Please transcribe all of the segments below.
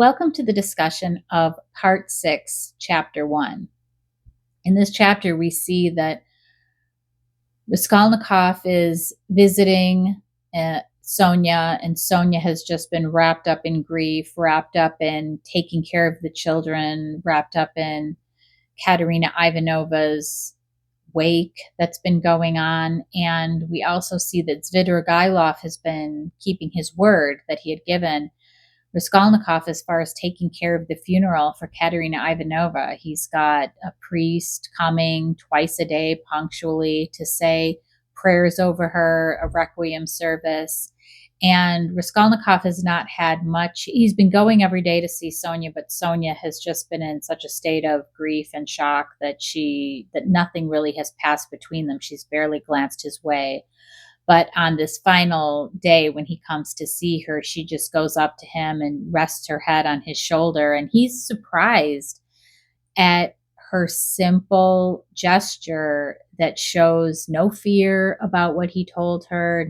Welcome to the discussion of Part 6, Chapter 1. In this chapter, we see that Raskolnikov is visiting Sonia, and Sonia has just been wrapped up in grief, wrapped up in taking care of the children, wrapped up in Katerina Ivanova's wake that's been going on. And we also see that Svidrigailov has been keeping his word that he had given Raskolnikov as far as taking care of the funeral for Katerina Ivanova. He's got a priest coming twice a day punctually to say prayers over her, a requiem service. And Raskolnikov has not had much. He's been going every day to see Sonia, but Sonia has just been in such a state of grief and shock that nothing really has passed between them. She's barely glanced his way. But on this final day, when he comes to see her, she just goes up to him and rests her head on his shoulder. And he's surprised at her simple gesture that shows no fear about what he told her.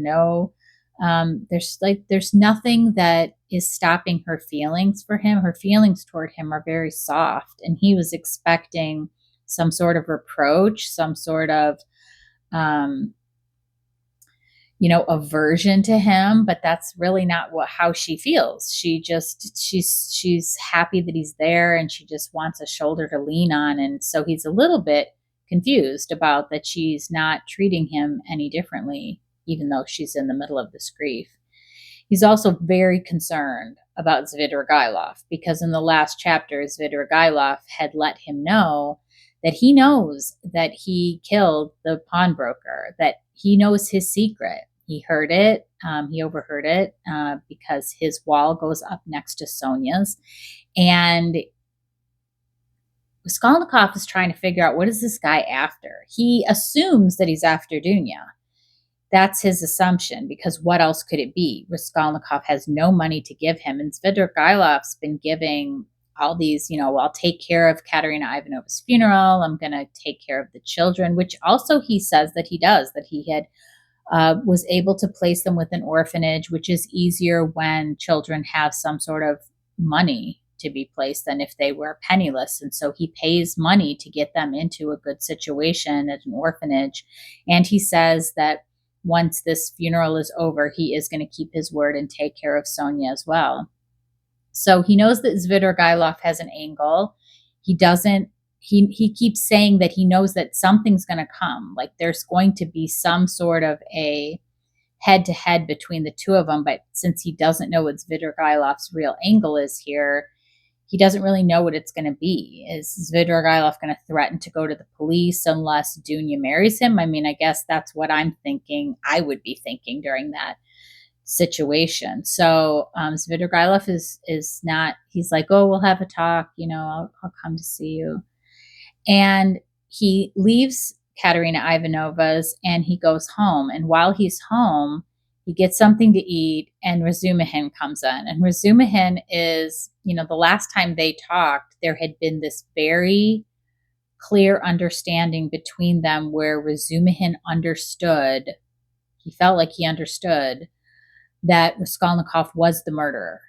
There's nothing that is stopping her feelings for him. Her feelings toward him are very soft. And he was expecting some sort of reproach, some sort of, aversion to him, but that's really not how she feels. She's happy that he's there, and she just wants a shoulder to lean on. And so he's a little bit confused about that she's not treating him any differently, even though she's in the middle of this grief. He's also very concerned about Svidrigailov, because in the last chapter, Svidrigailov had let him know that he knows that he killed the pawnbroker, that he knows his secret. He heard it. He overheard it because his wall goes up next to Sonia's. And Raskolnikov is trying to figure out, what is this guy after? He assumes that he's after Dounia. That's his assumption, because what else could it be? Raskolnikov has no money to give him. And Svidrigailov's been giving all these, I'll take care of Katerina Ivanova's funeral. I'm going to take care of the children, which also he says that he does, that he had was able to place them with an orphanage, which is easier when children have some sort of money to be placed than if they were penniless. And so he pays money to get them into a good situation at an orphanage. And he says that once this funeral is over, he is going to keep his word and take care of Sonia as well. So he knows that Svidrigailov has an angle. He keeps saying that he knows that something's going to come, like there's going to be some sort of a head-to-head between the two of them. But since he doesn't know what Svidrigailov's real angle is here, he doesn't really know what it's going to be. Is Svidrigailov going to threaten to go to the police unless Dounia marries him? I mean, I guess that's what I'm thinking. I would be thinking during that situation. So Svidrigailov is not, he's like, oh, we'll have a talk, I'll come to see you. And he leaves Katerina Ivanova's and he goes home. And while he's home, he gets something to eat, and Razumihin comes in. And Razumihin is, the last time they talked, there had been this very clear understanding between them where Razumihin understood, he felt like he understood that Raskolnikov was the murderer,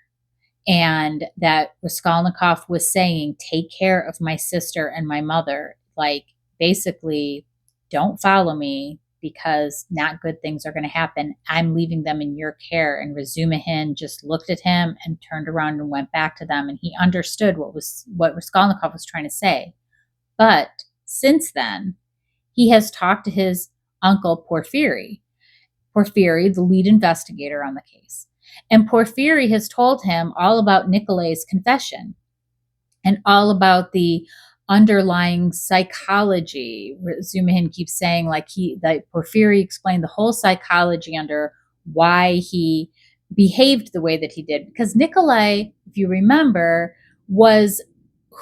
and that Raskolnikov was saying, take care of my sister and my mother. Like, basically, don't follow me because not good things are going to happen. I'm leaving them in your care. And Razumihin just looked at him and turned around and went back to them. And he understood what Raskolnikov was trying to say. But since then, he has talked to his uncle Porfiry, the lead investigator on the case. And Porfiry has told him all about Nikolai's confession and all about the underlying psychology. Razumihin keeps saying that Porfiry explained the whole psychology under why he behaved the way that he did. Because Nikolai, if you remember, was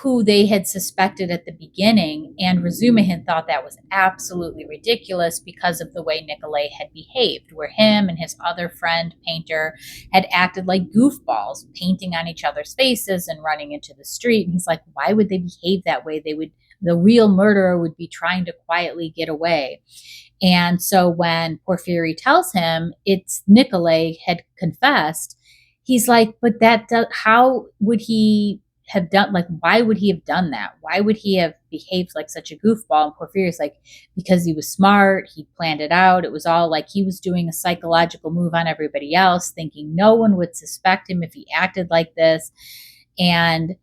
who they had suspected at the beginning, and Razumihin thought that was absolutely ridiculous because of the way Nikolai had behaved, where him and his other friend, painter, had acted like goofballs, painting on each other's faces and running into the street. And he's like, why would they behave that way? The real murderer would be trying to quietly get away. And so when Porfiry tells him it's Nikolai had confessed, he's like, but how would he have done, like, why would he have done that? Why would he have behaved like such a goofball? And Porfiry's like, because he was smart, he planned it out. It was all like he was doing a psychological move on everybody else, thinking no one would suspect him if he acted like this. And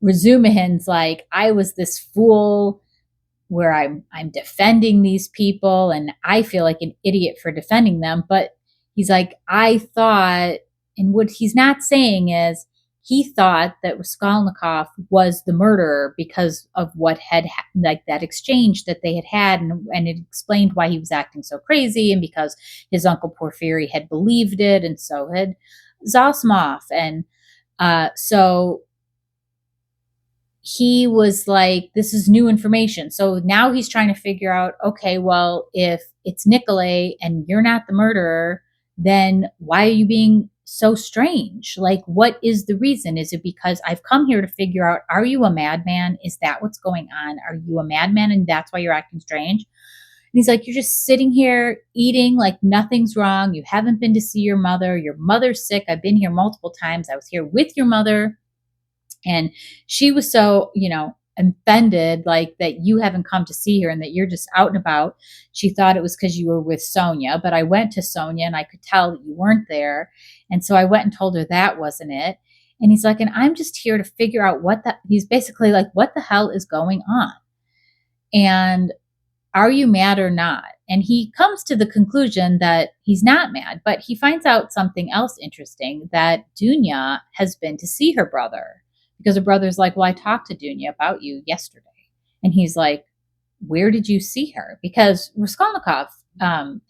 Razumihin's like, I was this fool where I'm defending these people and I feel like an idiot for defending them. But he's like, I thought, and what he's not saying is he thought that Raskolnikov was the murderer because of what had like that exchange that they had, and it explained why he was acting so crazy, and because his uncle Porfiry had believed it, and so had Zosmov, and so he was like, this is new information. So now he's trying to figure out, okay, well, if it's Nikolay and you're not the murderer, then why are you being so strange? Like, what is the reason? Is it because I've come here to figure out, are you a madman? Is that what's going on? Are you a madman and that's why you're acting strange? And he's like, you're just sitting here eating like nothing's wrong. You haven't been to see your mother. Your mother's sick. I've been here multiple times. I was here with your mother. And she was so, offended, like that you haven't come to see her and that you're just out and about. She thought it was because you were with Sonia, but I went to Sonia and I could tell that you weren't there. And so I went and told her that wasn't it. And he's like, and I'm just here to figure out he's basically like, what the hell is going on? And are you mad or not? And he comes to the conclusion that he's not mad, but he finds out something else interesting, that Dounia has been to see her brother. Because her brother's like, well, I talked to Dounia about you yesterday. And he's like, where did you see her? Because Raskolnikov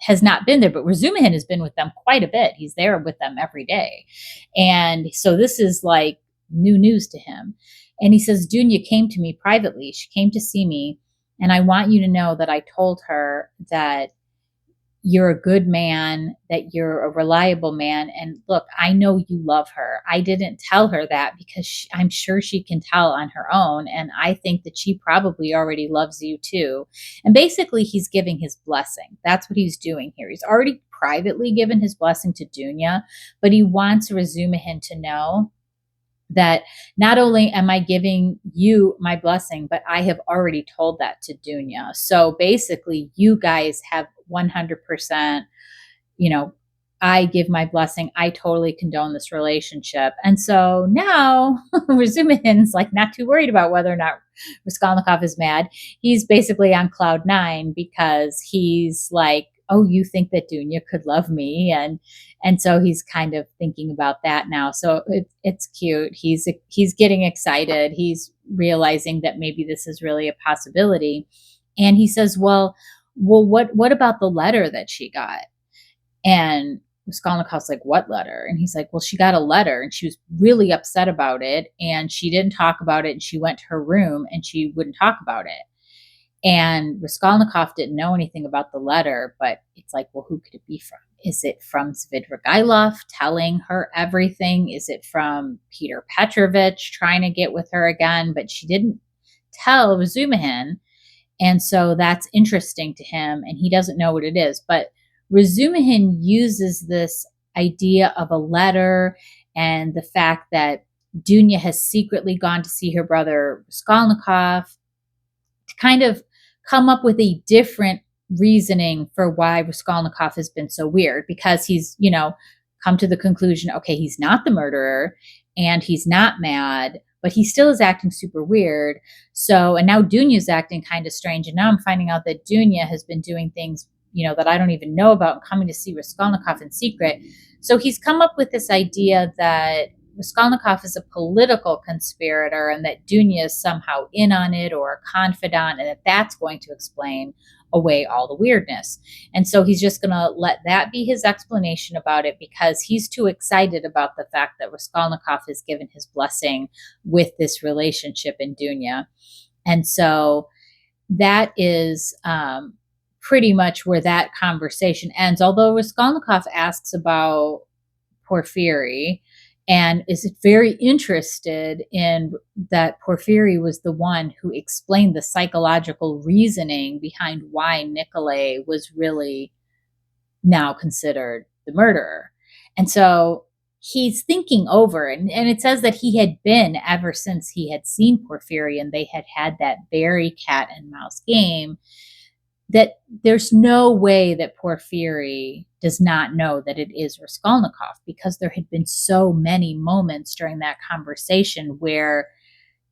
has not been there, but Razumihin has been with them quite a bit. He's there with them every day. And so this is like new news to him. And he says, Dounia came to me privately. She came to see me. And I want you to know that I told her that you're a good man, that you're a reliable man. And look, I know you love her. I didn't tell her that because I'm sure she can tell on her own. And I think that she probably already loves you too. And basically, he's giving his blessing. That's what he's doing here. He's already privately given his blessing to Dounia, but he wants Razumihin to know that not only am I giving you my blessing, but I have already told that to Dounia. So basically, you guys have 100%, I give my blessing. I totally condone this relationship. And so now Razumihin's like not too worried about whether or not Raskolnikov is mad. He's basically on cloud nine because he's like, oh, you think that Dounia could love me? And so he's kind of thinking about that now. So it's cute. He's getting excited. He's realizing that maybe this is really a possibility. And he says, well, what about the letter that she got? And Raskolnikov's like, what letter? And he's like, well, she got a letter and she was really upset about it. And she didn't talk about it. And she went to her room and she wouldn't talk about it. And Raskolnikov didn't know anything about the letter, but it's like, well, who could it be from? Is it from Svidrigailov telling her everything? Is it from Peter Petrovich trying to get with her again? But she didn't tell Razumihin. And so that's interesting to him, and he doesn't know what it is. But Razumihin uses this idea of a letter and the fact that Dounia has secretly gone to see her brother Raskolnikov to kind of come up with a different reasoning for why Raskolnikov has been so weird, because he's, come to the conclusion, okay, he's not the murderer and he's not mad, but he still is acting super weird. So, and now Dunia's acting kind of strange. And now I'm finding out that Dounia has been doing things, that I don't even know about, and coming to see Raskolnikov in secret. So he's come up with this idea that Raskolnikov is a political conspirator and that Dounia is somehow in on it or a confidant, and that that's going to explain away all the weirdness. And so he's just going to let that be his explanation about it, because he's too excited about the fact that Raskolnikov has given his blessing with this relationship in Dounia. And so that is pretty much where that conversation ends, although Raskolnikov asks about Porfiry and is very interested in that Porfiry was the one who explained the psychological reasoning behind why Nikolay was really now considered the murderer. And so he's thinking over, and it says that he had been, ever since he had seen Porfiry and they had had that very cat and mouse game, that there's no way that Porfiry does not know that it is Raskolnikov, because there had been so many moments during that conversation where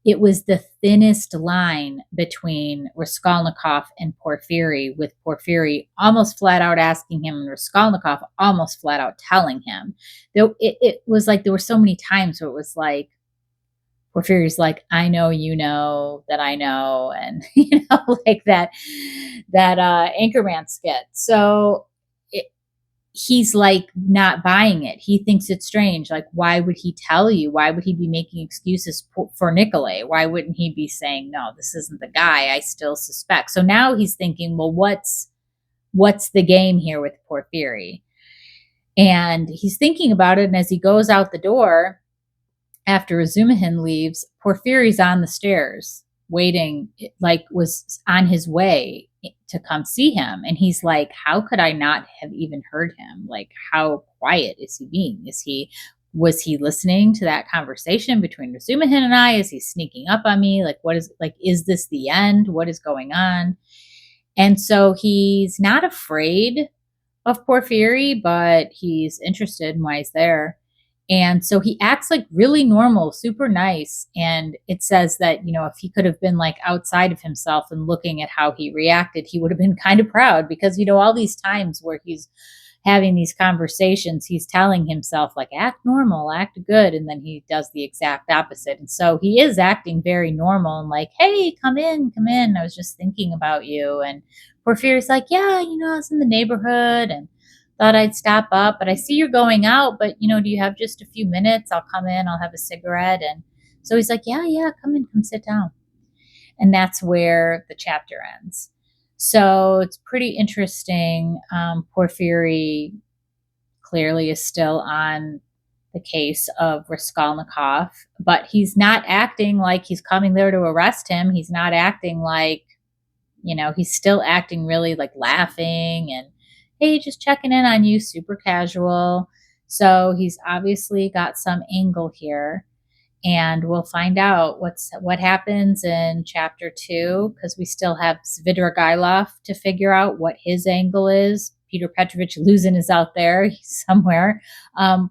it was the thinnest line between Raskolnikov and Porfiry, with Porfiry almost flat out asking him and Raskolnikov almost flat out telling him. Though it was like there were so many times where it was like, Porfiry's like, I know, you know that I know, and like that Anchorman skit. So he's like not buying it. He thinks it's strange. Like, why would he tell you? Why would he be making excuses for Nikolay? Why wouldn't he be saying, no, this isn't the guy? I still suspect. So now he's thinking, well, what's the game here with Porfiry? And he's thinking about it. And as he goes out the door, after Razumihin leaves, Porfiry's on the stairs waiting, like was on his way to come see him. And he's like, how could I not have even heard him? Like, how quiet is he being? Was he listening to that conversation between Razumihin and I? Is he sneaking up on me? Like, is this the end? What is going on? And so he's not afraid of Porfiry, but he's interested in why he's there. And so he acts like really normal, super nice. And it says that, if he could have been like outside of himself and looking at how he reacted, he would have been kind of proud, because, all these times where he's having these conversations, he's telling himself like, act normal, act good. And then he does the exact opposite. And so he is acting very normal and like, hey, come in. I was just thinking about you. And Porfiry's like, yeah, I was in the neighborhood and thought I'd stop up, but I see you're going out, but do you have just a few minutes? I'll come in, I'll have a cigarette. And so he's like, yeah, come in, come sit down. And that's where the chapter ends. So it's pretty interesting. Porfiry clearly is still on the case of Raskolnikov, but he's not acting like he's coming there to arrest him. He's not acting like, he's still acting really like laughing and, hey, just checking in on you, super casual. So he's obviously got some angle here. And we'll find out what happens in chapter 2, because we still have Svidrigailov to figure out what his angle is. Peter Petrovich Luzin is out there somewhere,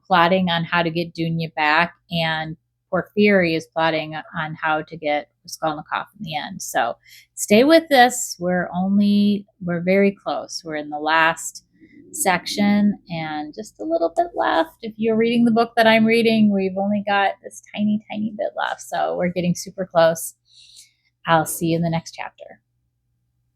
plotting on how to get Dounia back, and Porfiry is plotting on how to get Raskolnikov in the end. So stay with us. We're very close. We're in the last section and just a little bit left. If you're reading the book that I'm reading, we've only got this tiny bit left. So we're getting super close. I'll see you in the next chapter.